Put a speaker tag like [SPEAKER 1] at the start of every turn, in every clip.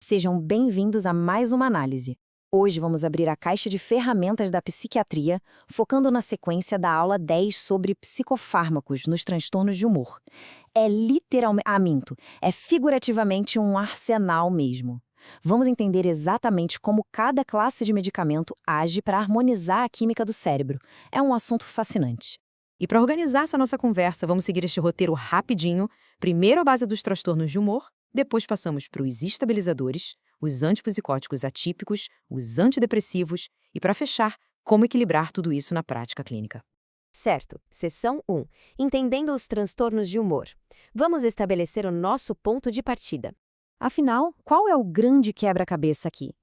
[SPEAKER 1] Sejam bem-vindos a mais uma análise. Hoje vamos abrir a caixa de ferramentas da psiquiatria, focando na sequência da aula 10 sobre psicofármacos nos transtornos de humor. É literalmente, minto, é figurativamente um arsenal mesmo. Vamos entender exatamente como cada classe de medicamento age para harmonizar a química do cérebro. É um assunto fascinante.
[SPEAKER 2] E para organizar essa nossa conversa, vamos seguir este roteiro rapidinho, primeiro à base dos transtornos de humor, depois passamos para os estabilizadores, os antipsicóticos atípicos, os antidepressivos e, para fechar, como equilibrar tudo isso na prática clínica.
[SPEAKER 3] Certo. Seção 1. Entendendo os transtornos de humor. Vamos estabelecer o nosso ponto de partida.
[SPEAKER 1] Afinal, qual é o grande quebra-cabeça aqui?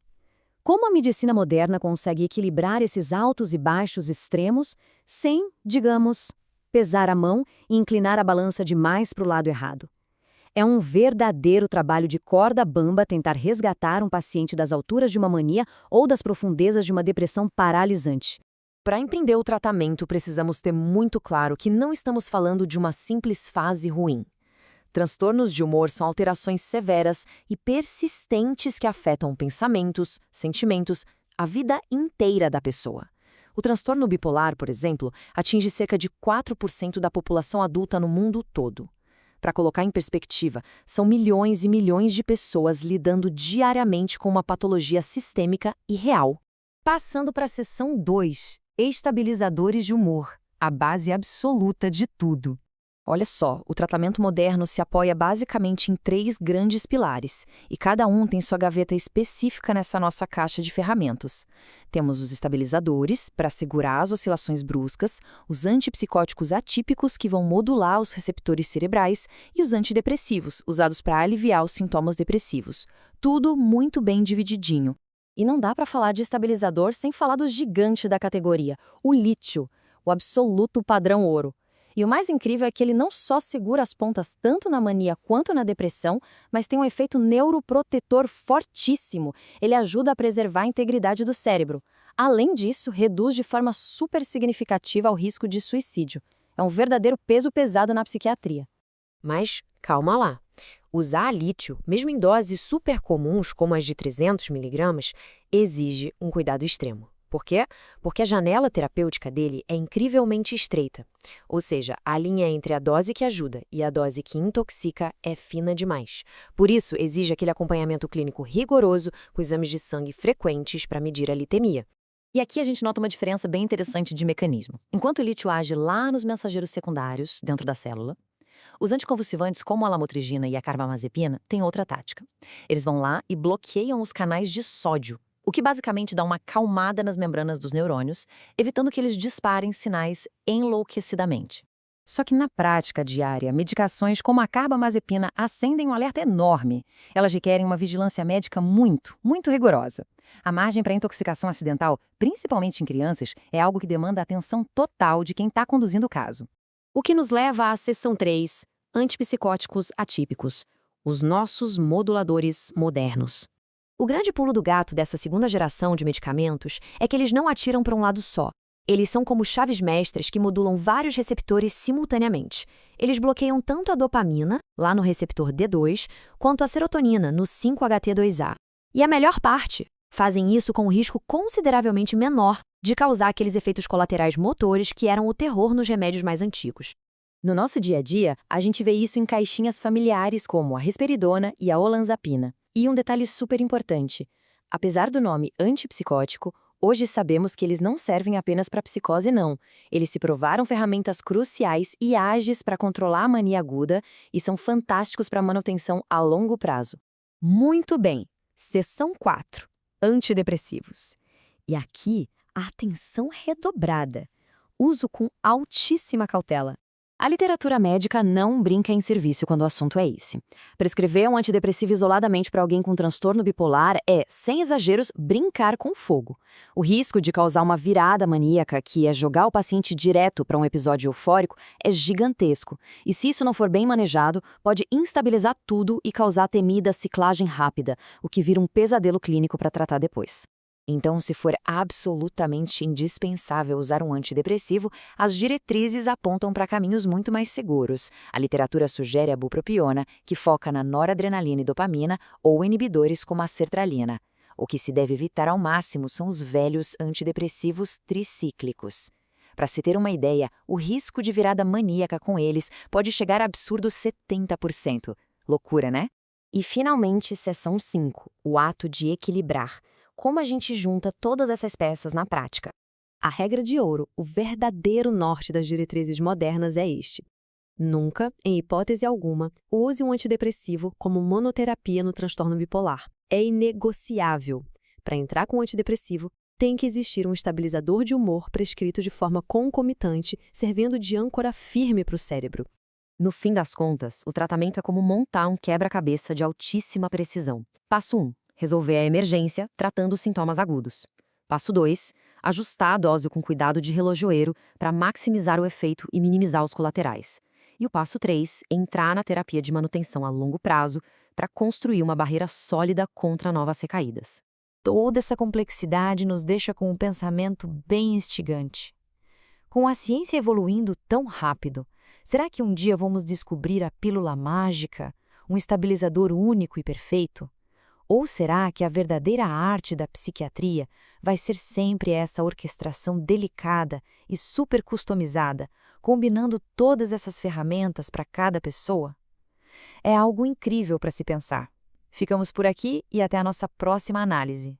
[SPEAKER 1] Como a medicina moderna consegue equilibrar esses altos e baixos extremos sem, digamos, pesar a mão e inclinar a balança demais para o lado errado? É um verdadeiro trabalho de corda bamba tentar resgatar um paciente das alturas de uma mania ou das profundezas de uma depressão paralisante.
[SPEAKER 2] Para empreender o tratamento, precisamos ter muito claro que não estamos falando de uma simples fase ruim. Transtornos de humor são alterações severas e persistentes que afetam pensamentos, sentimentos, a vida inteira da pessoa. O transtorno bipolar, por exemplo, atinge cerca de 4% da população adulta no mundo todo. Para colocar em perspectiva, são milhões e milhões de pessoas lidando diariamente com uma patologia sistêmica e real.
[SPEAKER 1] Passando para a seção 2, estabilizadores de humor, a base absoluta de tudo. Olha só, o tratamento moderno se apoia basicamente em 3 grandes pilares, e cada um tem sua gaveta específica nessa nossa caixa de ferramentas. Temos os estabilizadores, para segurar as oscilações bruscas, os antipsicóticos atípicos, que vão modular os receptores cerebrais, e os antidepressivos, usados para aliviar os sintomas depressivos. Tudo muito bem divididinho. E não dá para falar de estabilizador sem falar do gigante da categoria, o lítio, o absoluto padrão ouro. E o mais incrível é que ele não só segura as pontas tanto na mania quanto na depressão, mas tem um efeito neuroprotetor fortíssimo. Ele ajuda a preservar a integridade do cérebro. Além disso, reduz de forma super significativa o risco de suicídio. É um verdadeiro peso pesado na psiquiatria.
[SPEAKER 2] Mas, calma lá. Usar lítio, mesmo em doses super comuns, como as de 300 mg, exige um cuidado extremo. Por quê? Porque a janela terapêutica dele é incrivelmente estreita. Ou seja, a linha entre a dose que ajuda e a dose que intoxica é fina demais. Por isso, exige aquele acompanhamento clínico rigoroso com exames de sangue frequentes para medir a litemia.
[SPEAKER 1] E aqui a gente nota uma diferença bem interessante de mecanismo. Enquanto o lítio age lá nos mensageiros secundários, dentro da célula, os anticonvulsivantes como a lamotrigina e a carbamazepina têm outra tática. Eles vão lá e bloqueiam os canais de sódio, o que basicamente dá uma acalmada nas membranas dos neurônios, evitando que eles disparem sinais enlouquecidamente. Só que na prática diária, medicações como a carbamazepina acendem um alerta enorme. Elas requerem uma vigilância médica muito, muito rigorosa. A margem para intoxicação acidental, principalmente em crianças, é algo que demanda a atenção total de quem está conduzindo o caso.
[SPEAKER 2] O que nos leva à seção 3, antipsicóticos atípicos, os nossos moduladores modernos. O grande pulo do gato dessa segunda geração de medicamentos é que eles não atiram para um lado só. Eles são como chaves mestras que modulam vários receptores simultaneamente. Eles bloqueiam tanto a dopamina, lá no receptor D2, quanto a serotonina, no 5-HT2A. E a melhor parte, fazem isso com um risco consideravelmente menor de causar aqueles efeitos colaterais motores que eram o terror nos remédios mais antigos.
[SPEAKER 1] No nosso dia a dia, a gente vê isso em caixinhas familiares como a risperidona e a olanzapina. E um detalhe super importante, apesar do nome antipsicótico, hoje sabemos que eles não servem apenas para psicose não. Eles se provaram ferramentas cruciais e ágeis para controlar a mania aguda e são fantásticos para manutenção a longo prazo.
[SPEAKER 2] Muito bem, seção 4, antidepressivos. E aqui, a atenção redobrada. Uso com altíssima cautela.
[SPEAKER 1] A literatura médica não brinca em serviço quando o assunto é esse. Prescrever um antidepressivo isoladamente para alguém com transtorno bipolar é, sem exageros, brincar com fogo. O risco de causar uma virada maníaca, que é jogar o paciente direto para um episódio eufórico, é gigantesco. E se isso não for bem manejado, pode instabilizar tudo e causar a temida ciclagem rápida, o que vira um pesadelo clínico para tratar depois. Então, se for absolutamente indispensável usar um antidepressivo, as diretrizes apontam para caminhos muito mais seguros. A literatura sugere a bupropiona, que foca na noradrenalina e dopamina, ou inibidores como a sertralina. O que se deve evitar ao máximo são os velhos antidepressivos tricíclicos. Para se ter uma ideia, o risco de virada maníaca com eles pode chegar a absurdo 70%. Loucura, né?
[SPEAKER 2] E, finalmente, seção 5, o ato de equilibrar. Como a gente junta todas essas peças na prática? A regra de ouro, o verdadeiro norte das diretrizes modernas é este. Nunca, em hipótese alguma, use um antidepressivo como monoterapia no transtorno bipolar. É inegociável. Para entrar com um antidepressivo, tem que existir um estabilizador de humor prescrito de forma concomitante, servindo de âncora firme para o cérebro.
[SPEAKER 1] No fim das contas, o tratamento é como montar um quebra-cabeça de altíssima precisão. Passo 1. Resolver a emergência, tratando os sintomas agudos. Passo 2. Ajustar a dose com cuidado de relojoeiro para maximizar o efeito e minimizar os colaterais. E o passo 3. Entrar na terapia de manutenção a longo prazo para construir uma barreira sólida contra novas recaídas. Toda essa complexidade nos deixa com um pensamento bem instigante. Com a ciência evoluindo tão rápido, será que um dia vamos descobrir a pílula mágica, um estabilizador único e perfeito? Ou será que a verdadeira arte da psiquiatria vai ser sempre essa orquestração delicada e super customizada, combinando todas essas ferramentas para cada pessoa? É algo incrível para se pensar. Ficamos por aqui e até a nossa próxima análise.